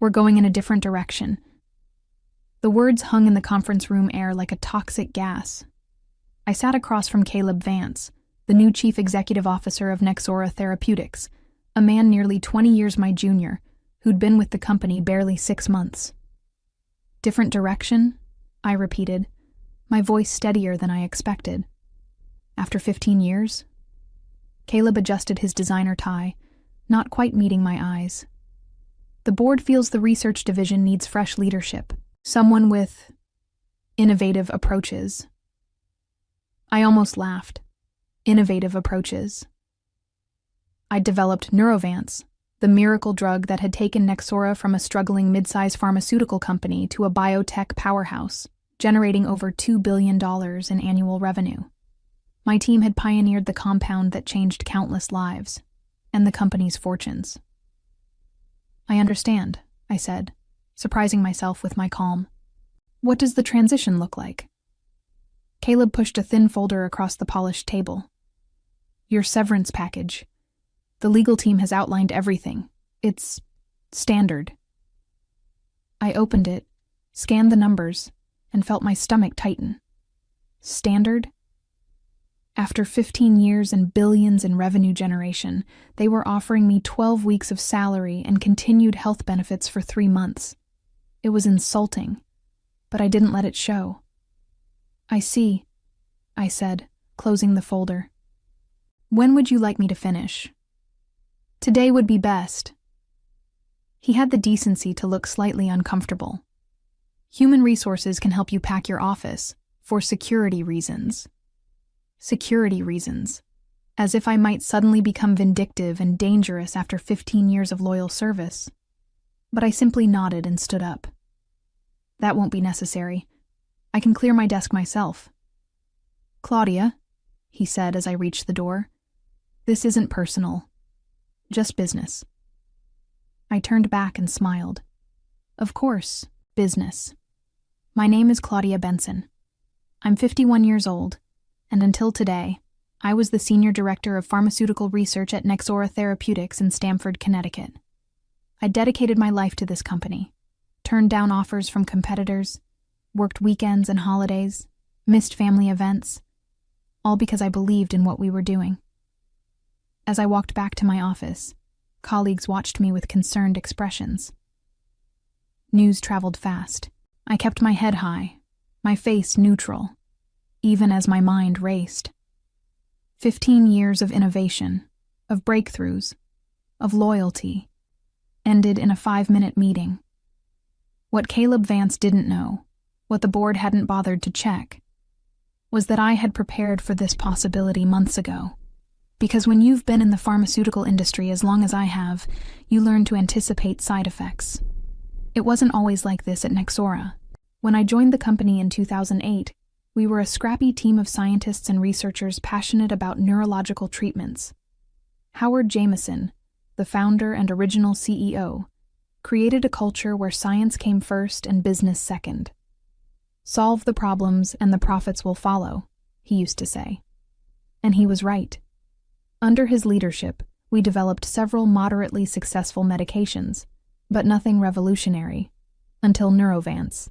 We're going in a different direction." The words hung in the conference room air like a toxic gas. I sat across from Caleb Vance, the new chief executive officer of Nexora Therapeutics, a man nearly 20 years my junior, who'd been with the company barely 6 months. "Different direction?" I repeated, my voice steadier than I expected. "After 15 years?" Caleb adjusted his designer tie, not quite meeting my eyes. "The board feels the research division needs fresh leadership, someone with innovative approaches." I almost laughed. Innovative approaches. I'd developed Neurovance, the miracle drug that had taken Nexora from a struggling mid-size pharmaceutical company to a biotech powerhouse, generating over $2 billion in annual revenue. My team had pioneered the compound that changed countless lives, and the company's fortunes. "I understand," I said, surprising myself with my calm. "What does the transition look like?" Caleb pushed a thin folder across the polished table. "Your severance package. The legal team has outlined everything. It's standard." I opened it, scanned the numbers, and felt my stomach tighten. Standard? After 15 years and billions in revenue generation, they were offering me 12 weeks of salary and continued health benefits for 3 months. It was insulting, but I didn't let it show. "I see," I said, closing the folder. "When would you like me to finish?" "Today would be best." He had the decency to look slightly uncomfortable. "Human resources can help you pack your office, for security reasons." Security reasons. As if I might suddenly become vindictive and dangerous after 15 years of loyal service. But I simply nodded and stood up. "That won't be necessary. I can clear my desk myself." "Claudia," he said as I reached the door, "this isn't personal. Just business." I turned back and smiled. "Of course, business. My name is Claudia Benson. I'm 51 years old, and until today, I was the Senior Director of Pharmaceutical Research at Nexora Therapeutics in Stamford, Connecticut. I dedicated my life to this company, turned down offers from competitors, worked weekends and holidays, missed family events, all because I believed in what we were doing." As I walked back to my office, colleagues watched me with concerned expressions. News traveled fast. I kept my head high, my face neutral, even as my mind raced. 15 years of innovation, of breakthroughs, of loyalty, ended in a 5-minute meeting. What Caleb Vance didn't know, what the board hadn't bothered to check, was that I had prepared for this possibility months ago. Because when you've been in the pharmaceutical industry as long as I have, you learn to anticipate side effects. It wasn't always like this at Nexora. When I joined the company in 2008, we were a scrappy team of scientists and researchers passionate about neurological treatments. Howard Jameson, the founder and original CEO, created a culture where science came first and business second. "Solve the problems and the profits will follow," he used to say. And he was right. Under his leadership, we developed several moderately successful medications, but nothing revolutionary, until Neurovance.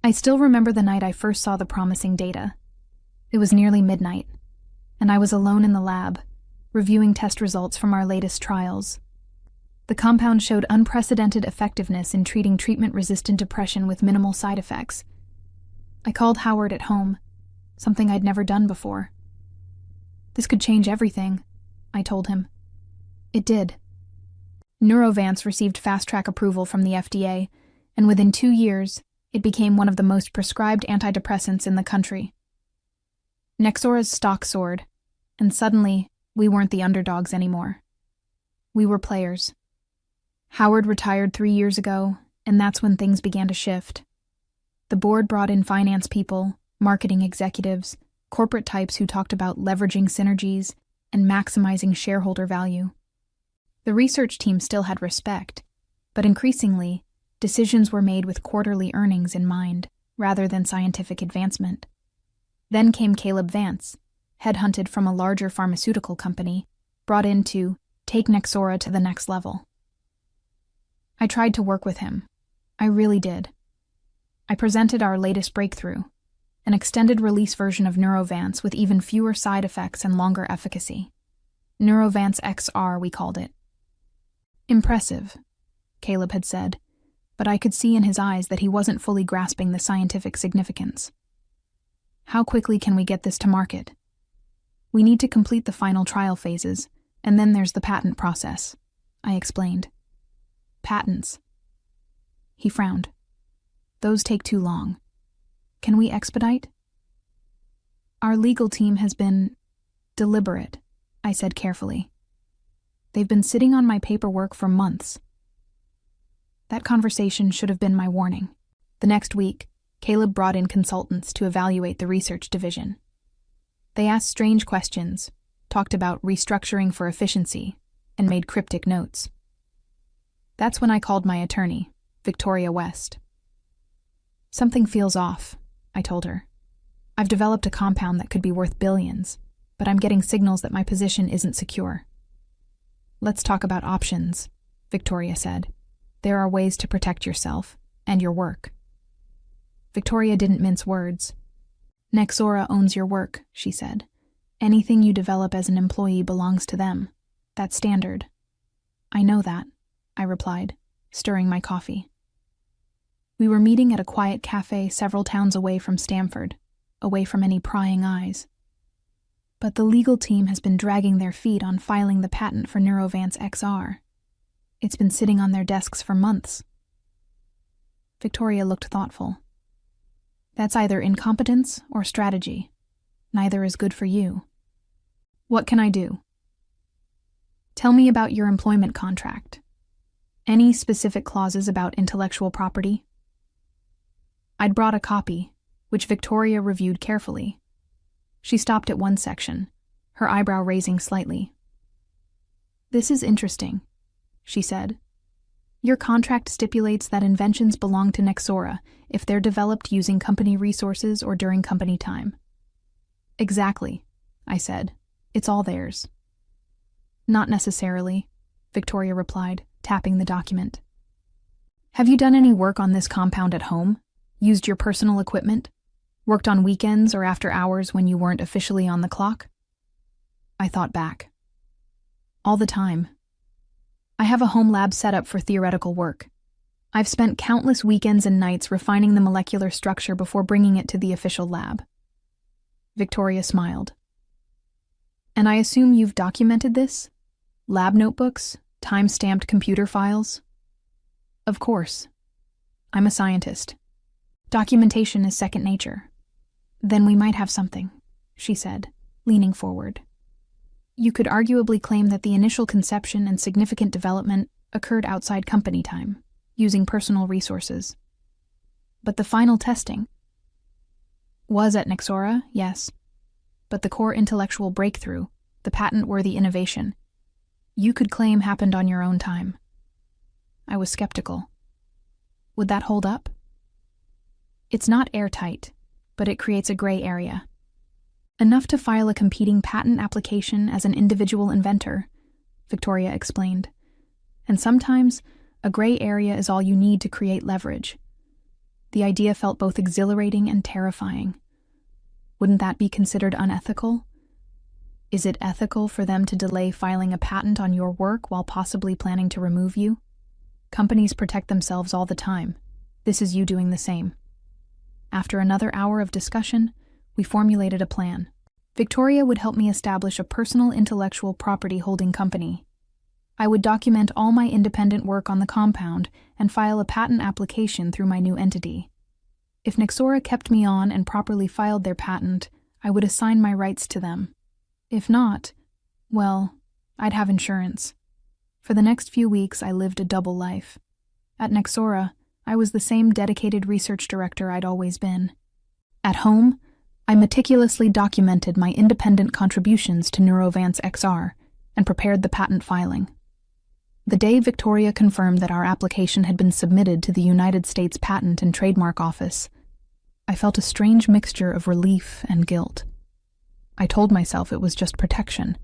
I still remember the night I first saw the promising data. It was nearly midnight, and I was alone in the lab, reviewing test results from our latest trials. The compound showed unprecedented effectiveness in treating treatment-resistant depression with minimal side effects. I called Howard at home, something I'd never done before. "This could change everything," I told him. It did. Neurovance received fast-track approval from the FDA, and within 2 years, it became one of the most prescribed antidepressants in the country. Nexora's stock soared, and suddenly, we weren't the underdogs anymore. We were players. Howard retired 3 years ago, and that's when things began to shift. The board brought in finance people, marketing executives, corporate types who talked about leveraging synergies and maximizing shareholder value. The research team still had respect, but increasingly, decisions were made with quarterly earnings in mind, rather than scientific advancement. Then came Caleb Vance, headhunted from a larger pharmaceutical company, brought in to take Nexora to the next level. I tried to work with him. I really did. I presented our latest breakthrough, an extended release version of Neurovance with even fewer side effects and longer efficacy. Neurovance XR, we called it. Impressive, Caleb had said, but I could see in his eyes that he wasn't fully grasping the scientific significance. How quickly can we get this to market? We need to complete the final trial phases, and then there's the patent process, I explained. Patents. He frowned. Those take too long. Can we expedite? Our legal team has been deliberate, I said carefully. They've been sitting on my paperwork for months. That conversation should have been my warning. The next week, Caleb brought in consultants to evaluate the research division. They asked strange questions, talked about restructuring for efficiency, and made cryptic notes. That's when I called my attorney, Victoria West. Something feels off, I told her. I've developed a compound that could be worth billions, but I'm getting signals that my position isn't secure. Let's talk about options, Victoria said. There are ways to protect yourself and your work. Victoria didn't mince words. Nexora owns your work, she said. Anything you develop as an employee belongs to them. That's standard. I know that, I replied, stirring my coffee. We were meeting at a quiet cafe several towns away from Stamford, away from any prying eyes. But the legal team has been dragging their feet on filing the patent for Neurovance XR. It's been sitting on their desks for months. Victoria looked thoughtful. That's either incompetence or strategy. Neither is good for you. What can I do? Tell me about your employment contract. Any specific clauses about intellectual property? I'd brought a copy, which Victoria reviewed carefully. She stopped at one section, her eyebrow raising slightly. This is interesting, she said. Your contract stipulates that inventions belong to Nexora if they're developed using company resources or during company time. Exactly, I said. It's all theirs. Not necessarily, Victoria replied, tapping the document. Have you done any work on this compound at home? Used your personal equipment? Worked on weekends or after hours when you weren't officially on the clock? I thought back. All the time. I have a home lab set up for theoretical work. I've spent countless weekends and nights refining the molecular structure before bringing it to the official lab. Victoria smiled. And I assume you've documented this? Lab notebooks? Time-stamped computer files? Of course. I'm a scientist. Documentation is second nature. Then we might have something, she said, leaning forward. You could arguably claim that the initial conception and significant development occurred outside company time, using personal resources. But the final testing was at Nexora, yes. But the core intellectual breakthrough, the patent-worthy innovation, you could claim happened on your own time. I was skeptical. Would that hold up? It's not airtight, but it creates a gray area. Enough to file a competing patent application as an individual inventor, Victoria explained. And sometimes, a gray area is all you need to create leverage. The idea felt both exhilarating and terrifying. Wouldn't that be considered unethical? Is it ethical for them to delay filing a patent on your work while possibly planning to remove you? Companies protect themselves all the time. This is you doing the same. After another hour of discussion, we formulated a plan. Victoria would help me establish a personal intellectual property holding company. I would document all my independent work on the compound and file a patent application through my new entity. If Nexora kept me on and properly filed their patent, I would assign my rights to them. If not, well, I'd have insurance. For the next few weeks, I lived a double life. At Nexora, I was the same dedicated research director I'd always been. At home, I meticulously documented my independent contributions to Neurovance XR and prepared the patent filing. The day Victoria confirmed that our application had been submitted to the United States Patent and Trademark Office, I felt a strange mixture of relief and guilt. I told myself it was just protection,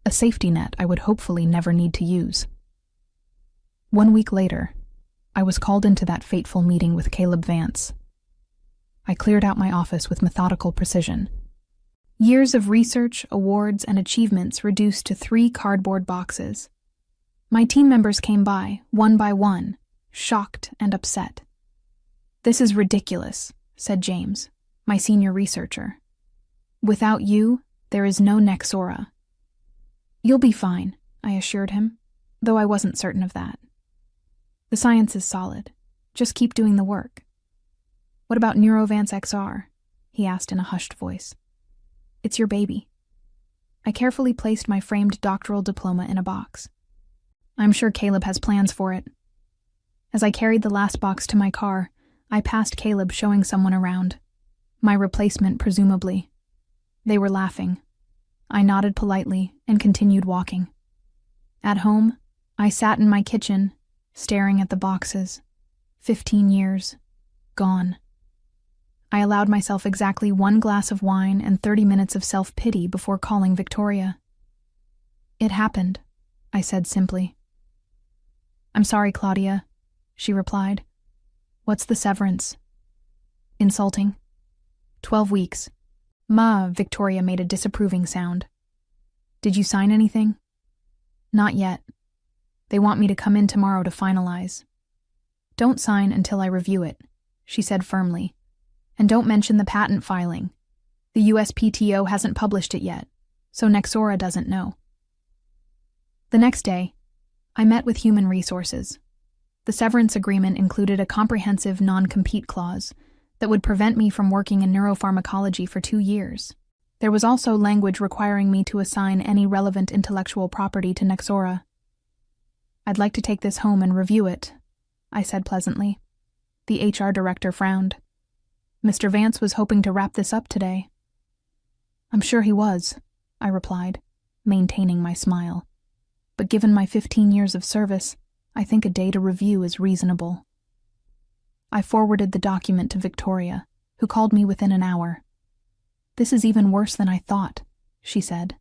a safety net I would hopefully never need to use. 1 week later, I was called into that fateful meeting with Caleb Vance. I cleared out my office with methodical precision. Years of research, awards, and achievements reduced to 3 cardboard boxes. My team members came by, one by one, shocked and upset. "This is ridiculous," said James, my senior researcher. "Without you, there is no Nexora." "You'll be fine," I assured him, though I wasn't certain of that. "The science is solid. Just keep doing the work." "What about Neurovance XR?" he asked in a hushed voice. "It's your baby." I carefully placed my framed doctoral diploma in a box. "I'm sure Caleb has plans for it." As I carried the last box to my car, I passed Caleb showing someone around. My replacement, presumably. They were laughing. I nodded politely and continued walking. At home, I sat in my kitchen, staring at the boxes. 15 years. Gone. I allowed myself exactly 1 glass of wine and 30 minutes of self-pity before calling Victoria. "It happened," I said simply. "I'm sorry, Claudia," she replied. "What's the severance?" "Insulting." 12 weeks. Victoria made a disapproving sound. "Did you sign anything?" "Not yet. They want me to come in tomorrow to finalize." "Don't sign until I review it," she said firmly. "And don't mention the patent filing. The USPTO hasn't published it yet, so Nexora doesn't know." The next day, I met with Human Resources. The severance agreement included a comprehensive non-compete clause that would prevent me from working in neuropharmacology for 2 years. There was also language requiring me to assign any relevant intellectual property to Nexora. "I'd like to take this home and review it," I said pleasantly. The HR director frowned. "Mr. Vance was hoping to wrap this up today." "I'm sure he was," I replied, maintaining my smile. "But given my 15 years of service, I think a day to review is reasonable." I forwarded the document to Victoria, who called me within an hour. "This is even worse than I thought," she said.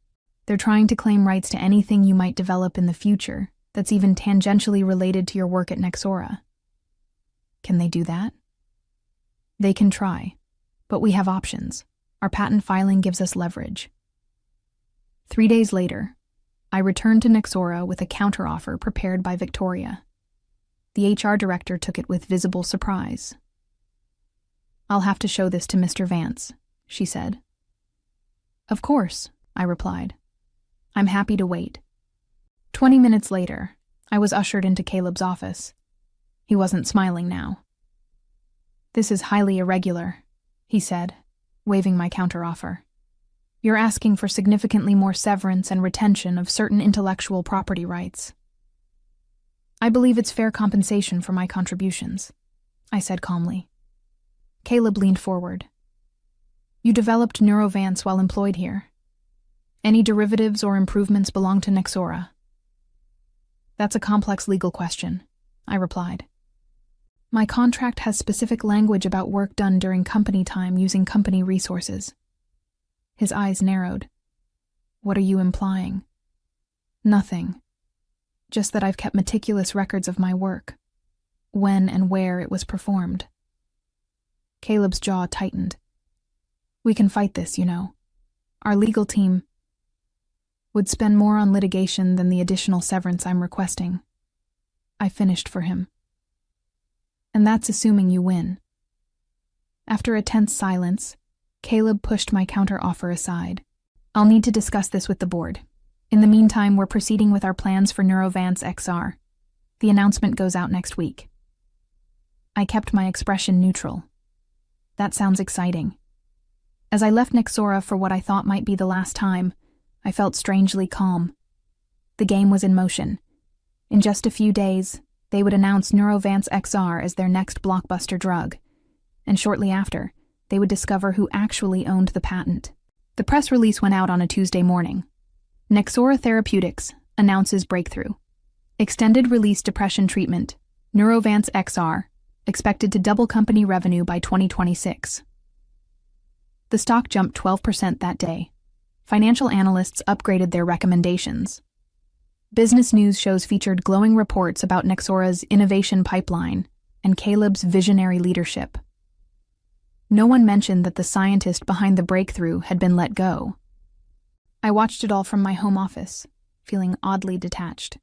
"They're trying to claim rights to anything you might develop in the future that's even tangentially related to your work at Nexora." "Can they do that?" "They can try, but we have options. Our patent filing gives us leverage." 3 days later, I returned to Nexora with a counteroffer prepared by Victoria. The HR director took it with visible surprise. "I'll have to show this to Mr. Vance," she said. "Of course," I replied. "I'm happy to wait." 20 minutes later, I was ushered into Caleb's office. He wasn't smiling now. "This is highly irregular," he said, waving my counteroffer. "You're asking for significantly more severance and retention of certain intellectual property rights." "I believe it's fair compensation for my contributions," I said calmly. Caleb leaned forward. "You developed Neurovance while employed here. Any derivatives or improvements belong to Nexora." "That's a complex legal question," I replied. "My contract has specific language about work done during company time using company resources." His eyes narrowed. "What are you implying?" "Nothing. Just that I've kept meticulous records of my work, when and where it was performed." Caleb's jaw tightened. "We can fight this, you know. Our legal team would spend more on litigation than the additional severance I'm requesting." I finished for him. "And that's assuming you win." After a tense silence, Caleb pushed my counteroffer aside. "I'll need to discuss this with the board. In the meantime, we're proceeding with our plans for Neurovance XR. The announcement goes out next week." I kept my expression neutral. "That sounds exciting." As I left Nexora for what I thought might be the last time, I felt strangely calm. The game was in motion. In just a few days, they would announce Neurovance XR as their next blockbuster drug, and shortly after, they would discover who actually owned the patent. The press release went out on a Tuesday morning. Nexora Therapeutics announces breakthrough. Extended release depression treatment, Neurovance XR, expected to double company revenue by 2026. The stock jumped 12% that day. Financial analysts upgraded their recommendations. Business news shows featured glowing reports about Nexora's innovation pipeline and Caleb's visionary leadership. No one mentioned that the scientist behind the breakthrough had been let go. I watched it all from my home office, feeling oddly detached.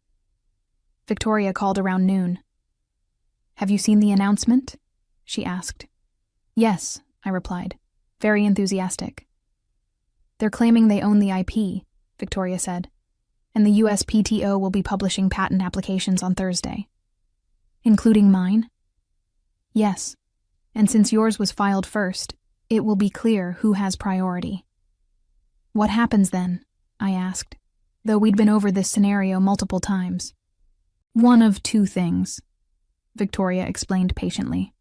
Victoria called around noon. "Have you seen the announcement?" she asked. "Yes," I replied, very enthusiastic. "They're claiming they own the IP," Victoria said, "and the USPTO will be publishing patent applications on Thursday." "Including mine?" "Yes, and since yours was filed first, it will be clear who has priority." "What happens then?" I asked, though we'd been over this scenario multiple times. "One of two things," Victoria explained patiently.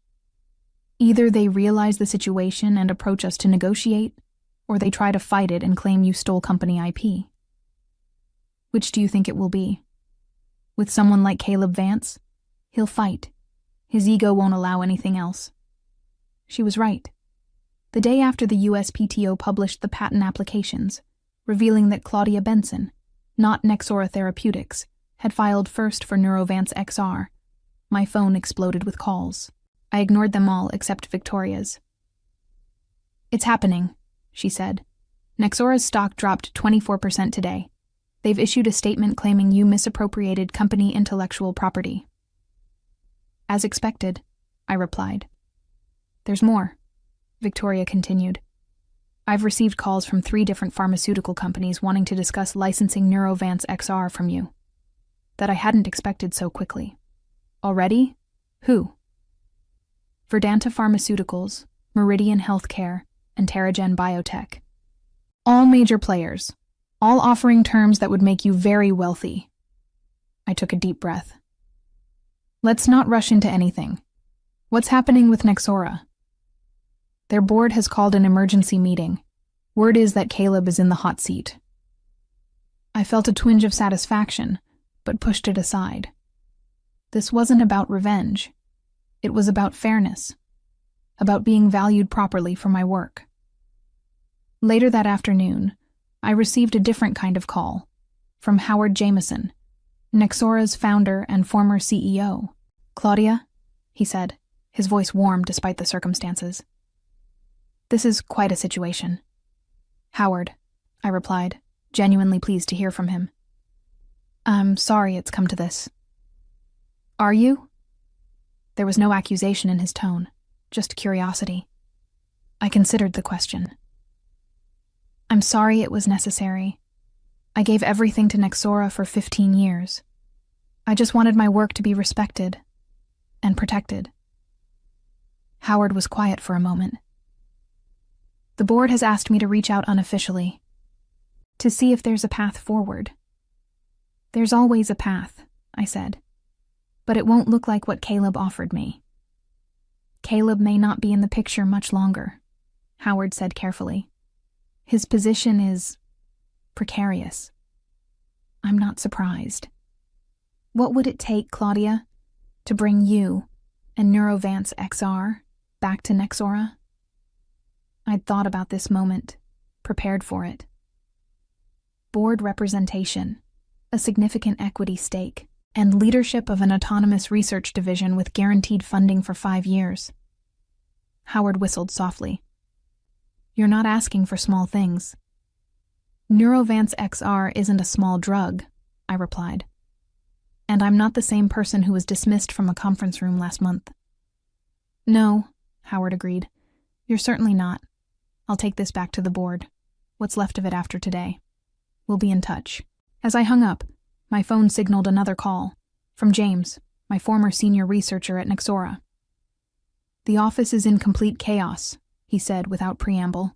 "Either they realize the situation and approach us to negotiate, or they try to fight it and claim you stole company IP. Which do you think it will be? With someone like Caleb Vance, he'll fight. His ego won't allow anything else." She was right. The day after the USPTO published the patent applications, revealing that Claudia Benson, not Nexora Therapeutics, had filed first for Neurovance XR, my phone exploded with calls. I ignored them all except Victoria's. "It's happening," she said. "Nexora's stock dropped 24% today. They've issued a statement claiming you misappropriated company intellectual property." "As expected," I replied. "There's more," Victoria continued. "I've received calls from 3 different pharmaceutical companies wanting to discuss licensing Neurovance XR from you. That I hadn't expected so quickly." "Already? Who?" "Verdanta Pharmaceuticals, Meridian Healthcare, and Terrigen Biotech. All major players, all offering terms that would make you very wealthy." I took a deep breath. "Let's not rush into anything. What's happening with Nexora?" "Their board has called an emergency meeting. Word is that Caleb is in the hot seat." I felt a twinge of satisfaction, but pushed it aside. This wasn't about revenge. It was about fairness, about being valued properly for my work. Later that afternoon, I received a different kind of call, from Howard Jameson, Nexora's founder and former CEO. "Claudia," he said, his voice warm despite the circumstances. "This is quite a situation." "Howard," I replied, genuinely pleased to hear from him. "I'm sorry it's come to this." "Are you?" There was no accusation in his tone, just curiosity. I considered the question. "I'm sorry it was necessary. I gave everything to Nexora for 15 years. I just wanted my work to be respected and protected." Howard was quiet for a moment. "The board has asked me to reach out unofficially, to see if there's a path forward." "There's always a path," I said, "but it won't look like what Caleb offered me." "Caleb may not be in the picture much longer," Howard said carefully. "His position is precarious." I'm not surprised. "What would it take, Claudia, to bring you and Neurovance XR back to Nexora?" I'd thought about this moment, prepared for it. Board representation, a significant equity stake, and leadership of an autonomous research division with guaranteed funding for 5 years. Howard whistled softly. "You're not asking for small things." "Neurovance XR isn't a small drug," I replied. "And I'm not the same person who was dismissed from a conference room last month." "No," Howard agreed. "You're certainly not. I'll take this back to the board. What's left of it after today. We'll be in touch." As I hung up, my phone signaled another call, from James, my former senior researcher at Nexora. "The office is in complete chaos," he said without preamble.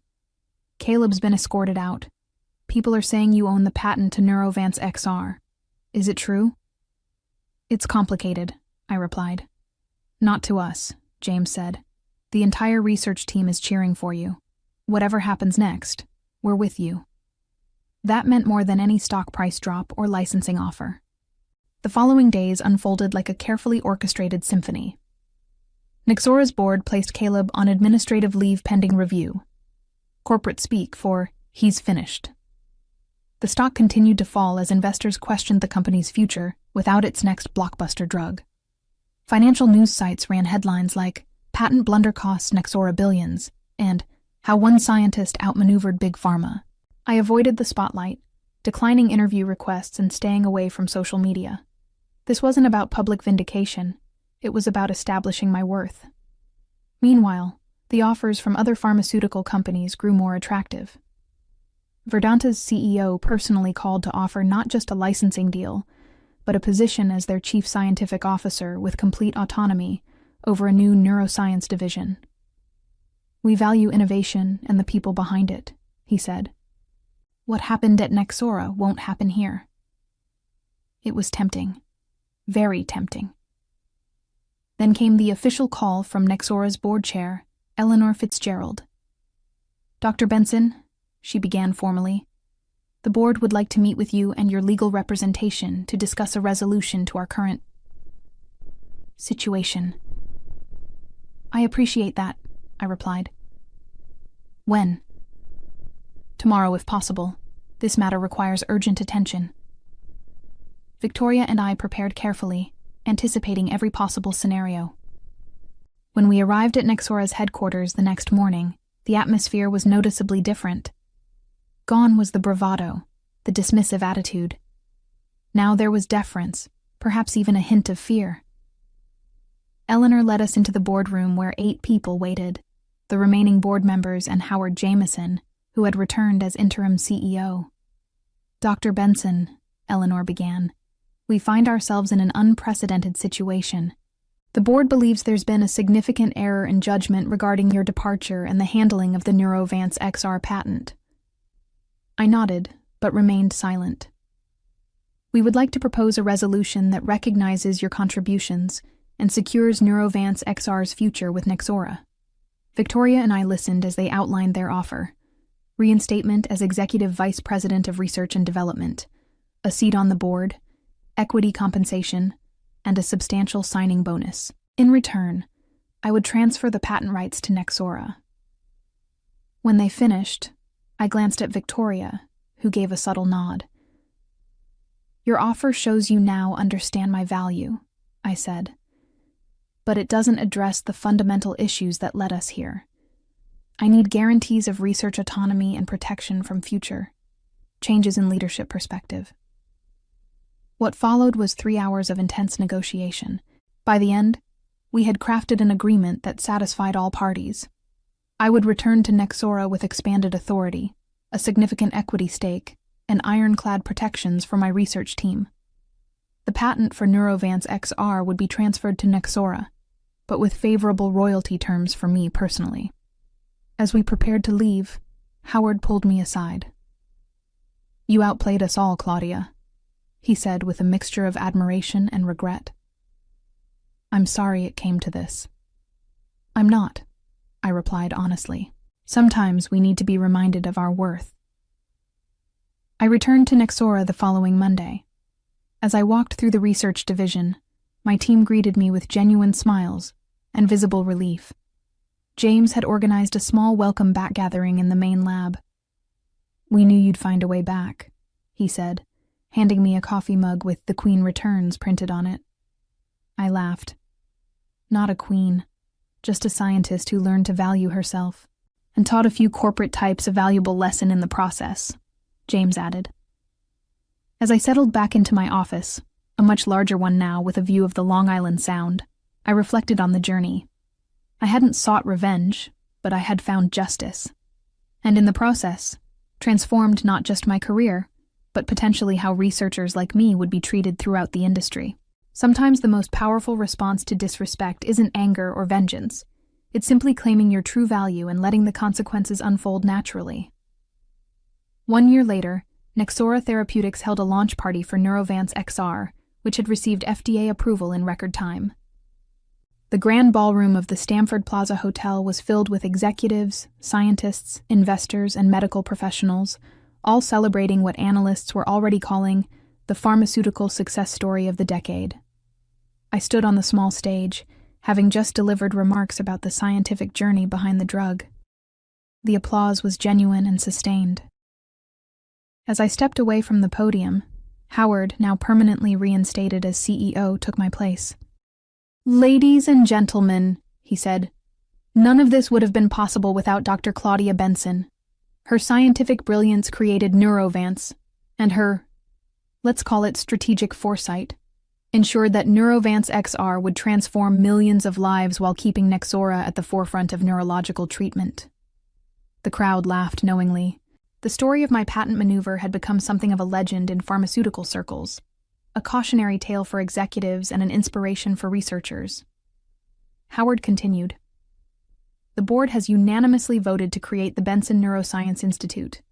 "Caleb's been escorted out. People are saying you own the patent to Neurovance XR. Is it true?" "It's complicated," I replied. "Not to us," James said. "The entire research team is cheering for you. Whatever happens next, we're with you." That meant more than any stock price drop or licensing offer. The following days unfolded like a carefully orchestrated symphony. Nexora's board placed Caleb on administrative leave pending review. Corporate speak for "he's finished." The stock continued to fall as investors questioned the company's future without its next blockbuster drug. Financial news sites ran headlines like, "Patent blunder costs Nexora billions," and "How one scientist outmaneuvered Big Pharma." I avoided the spotlight, declining interview requests and staying away from social media. This wasn't about public vindication, it was about establishing my worth. Meanwhile, the offers from other pharmaceutical companies grew more attractive. Verdanta's CEO personally called to offer not just a licensing deal, but a position as their chief scientific officer with complete autonomy over a new neuroscience division. "We value innovation and the people behind it," he said. "What happened at Nexora won't happen here." It was tempting. Very tempting. Then came the official call from Nexora's board chair, Eleanor Fitzgerald. "Dr. Benson," she began formally, "the board would like to meet with you and your legal representation to discuss a resolution to our current situation." "I appreciate that," I replied. "When?" "Tomorrow, if possible. This matter requires urgent attention." Victoria and I prepared carefully, anticipating every possible scenario. When we arrived at Nexora's headquarters the next morning, the atmosphere was noticeably different. Gone was the bravado, the dismissive attitude. Now there was deference, perhaps even a hint of fear. Eleanor led us into the boardroom where 8 people waited, the remaining board members and Howard Jameson, who had returned as interim CEO. "Dr. Benson," Eleanor began, "we find ourselves in an unprecedented situation. The board believes there's been a significant error in judgment regarding your departure and the handling of the Neurovance XR patent." I nodded, but remained silent. "We would like to propose a resolution that recognizes your contributions and secures Neurovance XR's future with Nexora." Victoria and I listened as they outlined their offer: reinstatement as Executive Vice President of Research and Development, a seat on the board, equity compensation, and a substantial signing bonus. In return, I would transfer the patent rights to Nexora. When they finished, I glanced at Victoria, who gave a subtle nod. "Your offer shows you now understand my value," I said. "But it doesn't address the fundamental issues that led us here. I need guarantees of research autonomy and protection from future changes in leadership perspective." What followed was 3 hours of intense negotiation. By the end, we had crafted an agreement that satisfied all parties. I would return to Nexora with expanded authority, a significant equity stake, and ironclad protections for my research team. The patent for Neurovance XR would be transferred to Nexora, but with favorable royalty terms for me personally. As we prepared to leave, Howard pulled me aside. "You outplayed us all, Claudia," he said with a mixture of admiration and regret. "I'm sorry it came to this." "I'm not," I replied honestly. "Sometimes we need to be reminded of our worth." I returned to Nexora the following Monday. As I walked through the research division, my team greeted me with genuine smiles and visible relief. James had organized a small welcome back gathering in the main lab. "We knew you'd find a way back," he said, handing me a coffee mug with "The Queen Returns" printed on it. I laughed. Not a queen, just a scientist who learned to value herself, and taught a few corporate types a valuable lesson in the process, James added. As I settled back into my office, a much larger one now with a view of the Long Island Sound, I reflected on the journey. I hadn't sought revenge, but I had found justice. And in the process, transformed not just my career, but potentially how researchers like me would be treated throughout the industry. Sometimes the most powerful response to disrespect isn't anger or vengeance. It's simply claiming your true value and letting the consequences unfold naturally. 1 year later, Nexora Therapeutics held a launch party for Neurovance XR, which had received FDA approval in record time. The grand ballroom of the Stamford Plaza Hotel was filled with executives, scientists, investors, and medical professionals, all celebrating what analysts were already calling the pharmaceutical success story of the decade. I stood on the small stage, having just delivered remarks about the scientific journey behind the drug. The applause was genuine and sustained. As I stepped away from the podium, Howard, now permanently reinstated as CEO, took my place. "Ladies and gentlemen," he said, "none of this would have been possible without Dr. Claudia Benson. Her scientific brilliance created Neurovance, and her, let's call it strategic foresight, ensured that Neurovance XR would transform millions of lives while keeping Nexora at the forefront of neurological treatment." The crowd laughed knowingly. The story of my patent maneuver had become something of a legend in pharmaceutical circles, a cautionary tale for executives and an inspiration for researchers. Howard continued, "The board has unanimously voted to create the Benson Neuroscience Institute,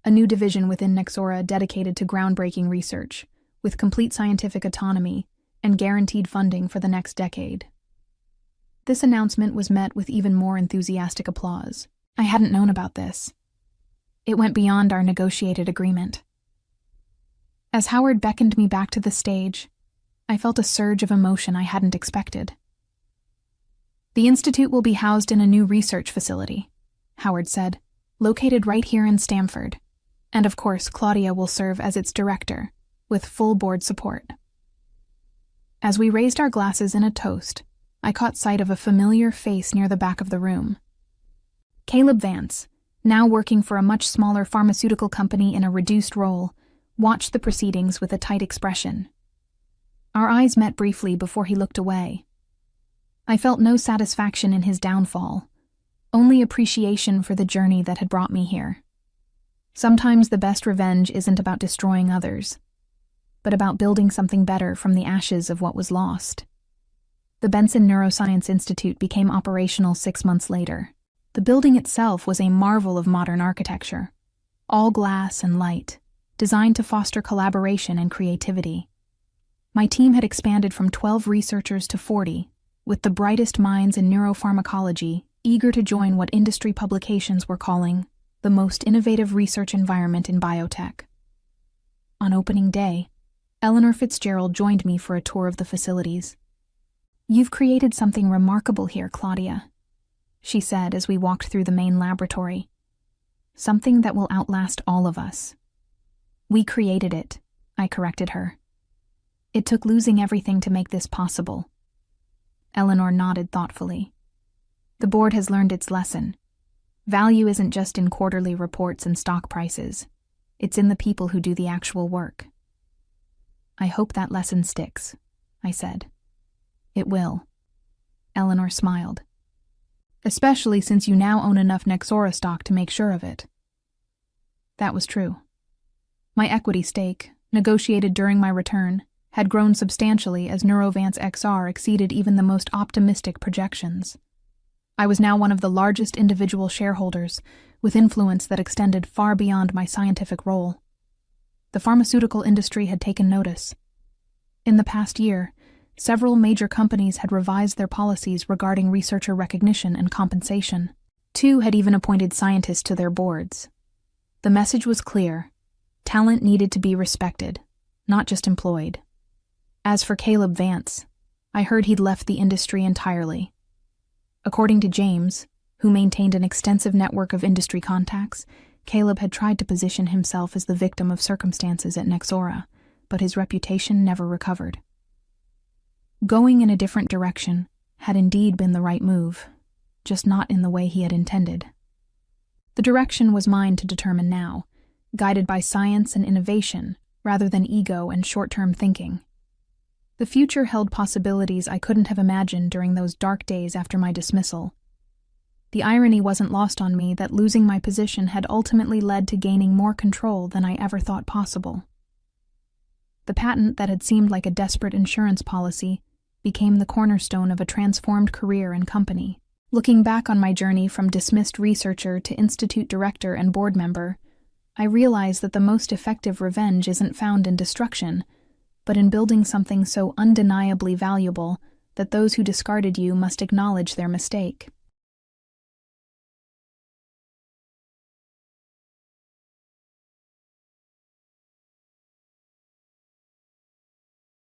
a new division within Nexora dedicated to groundbreaking research, with complete scientific autonomy and guaranteed funding for the next decade." This announcement was met with even more enthusiastic applause. I hadn't known about this. It went beyond our negotiated agreement. As Howard beckoned me back to the stage, I felt a surge of emotion I hadn't expected. "The Institute will be housed in a new research facility," Howard said, "located right here in Stamford. And of course, Claudia will serve as its director, with full board support." As we raised our glasses in a toast, I caught sight of a familiar face near the back of the room. Caleb Vance, now working for a much smaller pharmaceutical company in a reduced role, watched the proceedings with a tight expression. Our eyes met briefly before he looked away. I felt no satisfaction in his downfall, only appreciation for the journey that had brought me here. Sometimes the best revenge isn't about destroying others, but about building something better from the ashes of what was lost. The Benson Neuroscience Institute became operational 6 months later. The building itself was a marvel of modern architecture, all glass and light, designed to foster collaboration and creativity. My team had expanded from 12 researchers to 40, with the brightest minds in neuropharmacology eager to join what industry publications were calling the most innovative research environment in biotech. On opening day, Eleanor Fitzgerald joined me for a tour of the facilities. "You've created something remarkable here, Claudia," she said as we walked through the main laboratory. "Something that will outlast all of us." "We created it," I corrected her. "It took losing everything to make this possible." Eleanor nodded thoughtfully. "The board has learned its lesson. Value isn't just in quarterly reports and stock prices. It's in the people who do the actual work." "I hope that lesson sticks," I said. "It will." Eleanor smiled. "Especially since you now own enough Nexora stock to make sure of it." That was true. My equity stake, negotiated during my return, had grown substantially as Neurovance XR exceeded even the most optimistic projections. I was now one of the largest individual shareholders, with influence that extended far beyond my scientific role. The pharmaceutical industry had taken notice. In the past year, several major companies had revised their policies regarding researcher recognition and compensation. 2 had even appointed scientists to their boards. The message was clear: talent needed to be respected, not just employed. As for Caleb Vance, I heard he'd left the industry entirely. According to James, who maintained an extensive network of industry contacts, Caleb had tried to position himself as the victim of circumstances at Nexora, but his reputation never recovered. Going in a different direction had indeed been the right move, just not in the way he had intended. The direction was mine to determine now, guided by science and innovation rather than ego and short-term thinking. The future held possibilities I couldn't have imagined during those dark days after my dismissal. The irony wasn't lost on me that losing my position had ultimately led to gaining more control than I ever thought possible. The patent that had seemed like a desperate insurance policy became the cornerstone of a transformed career and company. Looking back on my journey from dismissed researcher to institute director and board member, I realized that the most effective revenge isn't found in destruction, but in building something so undeniably valuable that those who discarded you must acknowledge their mistake.